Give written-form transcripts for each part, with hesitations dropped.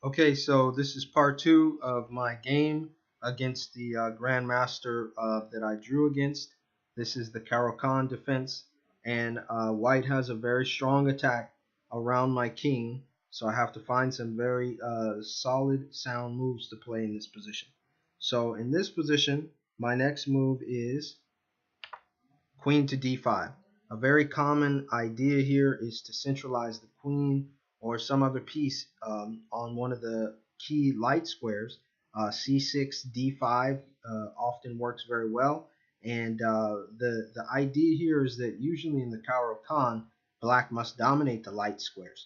Okay, so this is part two of my game against the Grandmaster that I drew against. This is the Caro Kann defense, and White has a very strong attack around my king, so I have to find some very solid, sound moves to play in this position. So in this position, my next move is queen to d5. A very common idea here is to centralize the queen or some other piece on one of the key light squares. C6, d5 often works very well. And the idea here is that usually in the Caro Kann, black must dominate the light squares.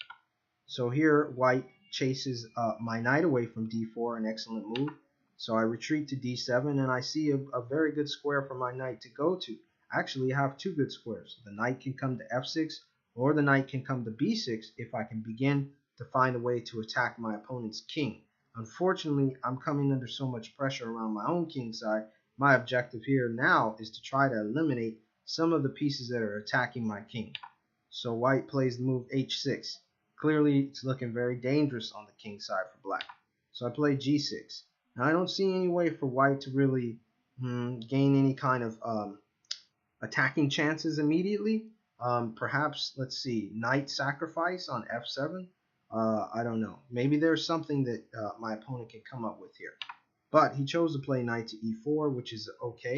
So here, white chases my knight away from d4, an excellent move. So I retreat to d7, and I see a very good square for my knight to go to. Actually, I have two good squares. The knight can come to f6, or the knight can come to b6 if I can begin to find a way to attack my opponent's king. Unfortunately, I'm coming under so much pressure around my own king side. My objective here now is to try to eliminate some of the pieces that are attacking my king. So white plays the move h6. Clearly, it's looking very dangerous on the king side for black. So I play g6. Now, I don't see any way for white to really gain any kind of attacking chances immediately. Perhaps, let's see, knight sacrifice on f7. I don't know. Maybe there's something that my opponent can come up with here. But he chose to play knight to e4, which is okay.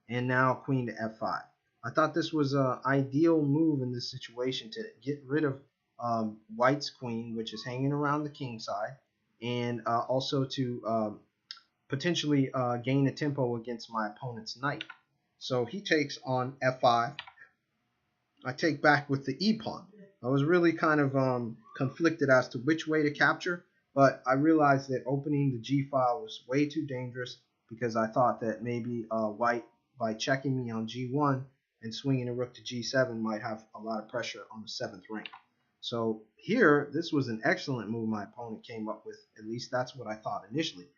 And now queen to f5. I thought this was an ideal move in this situation to get rid of white's queen, which is hanging around the king side, and also to potentially gain a tempo against my opponent's knight. So he takes on f5. I take back with the e-pawn. I was really kind of conflicted as to which way to capture, but I realized that opening the g file was way too dangerous because I thought that maybe white, by checking me on g1 and swinging a rook to g7, might have a lot of pressure on the 7th rank. So here, this was an excellent move my opponent came up with. At least that's what I thought initially.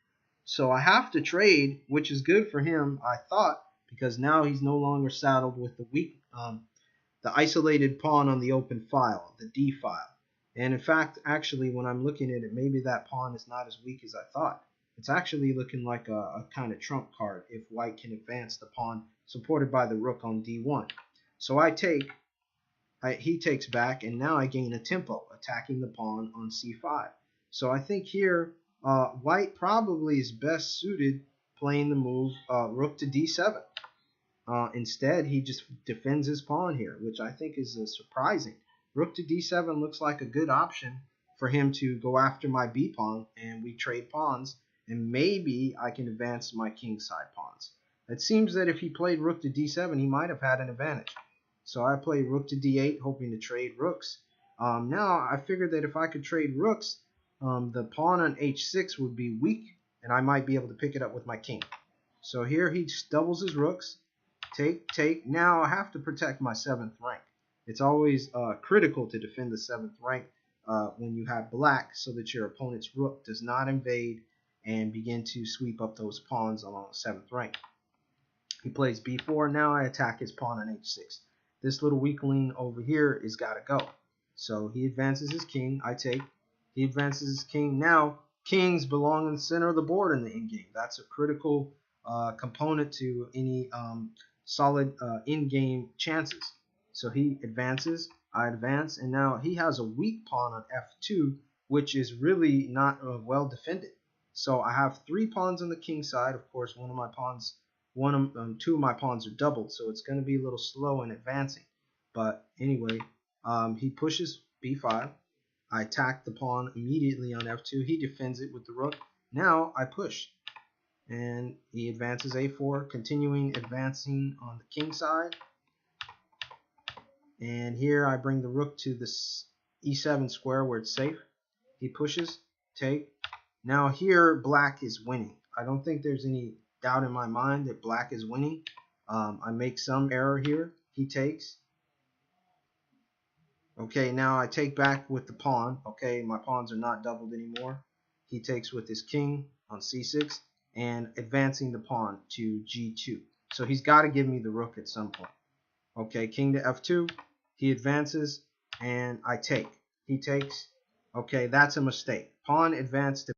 So I have to trade, which is good for him, I thought, because now he's no longer saddled with the isolated pawn on the open file, the d file. And in fact, actually, when I'm looking at it, maybe that pawn is not as weak as I thought. It's actually looking like a kind of trump card if white can advance the pawn supported by the rook on d1. So he takes back, and now I gain a tempo, attacking the pawn on c5. So I think here, white probably is best suited playing the move rook to d7. Instead, he just defends his pawn here, which I think is surprising. Rook to d7 looks like a good option for him to go after my b pawn, and we trade pawns, and maybe I can advance my kingside pawns. It seems that if he played rook to d7, he might have had an advantage. So I play rook to d8, hoping to trade rooks. Now I figured that if I could trade rooks, the pawn on h6 would be weak, and I might be able to pick it up with my king. So here he doubles his rooks. Take. Now I have to protect my 7th rank. It's always critical to defend the 7th rank when you have black, so that your opponent's rook does not invade and begin to sweep up those pawns along the 7th rank. He plays b4. Now I attack his pawn on h6. This little weakling over here is got to go. So he advances his king. I take. He advances his king. Now kings belong in the center of the board in the endgame. That's a critical component to any solid in-game chances. So he advances, I advance, and now he has a weak pawn on f2, which is really not well defended. So I have 3 pawns on the king side. Of course, two of my pawns are doubled, so it's going to be a little slow in advancing. But anyway, he pushes b5. I attack the pawn immediately on f2. He defends it with the rook. Now I push. And he advances a4, continuing advancing on the king side. And here I bring the rook to the e7 square where it's safe. He pushes, take. Now here black is winning. I don't think there's any doubt in my mind that black is winning. I make some error here. He takes. Okay, now I take back with the pawn. Okay, my pawns are not doubled anymore. He takes with his king on c6. And advancing the pawn to g2. So he's got to give me the rook at some point. Okay, king to f2. He advances, and I take. He takes, Okay, that's a mistake. Pawn advanced to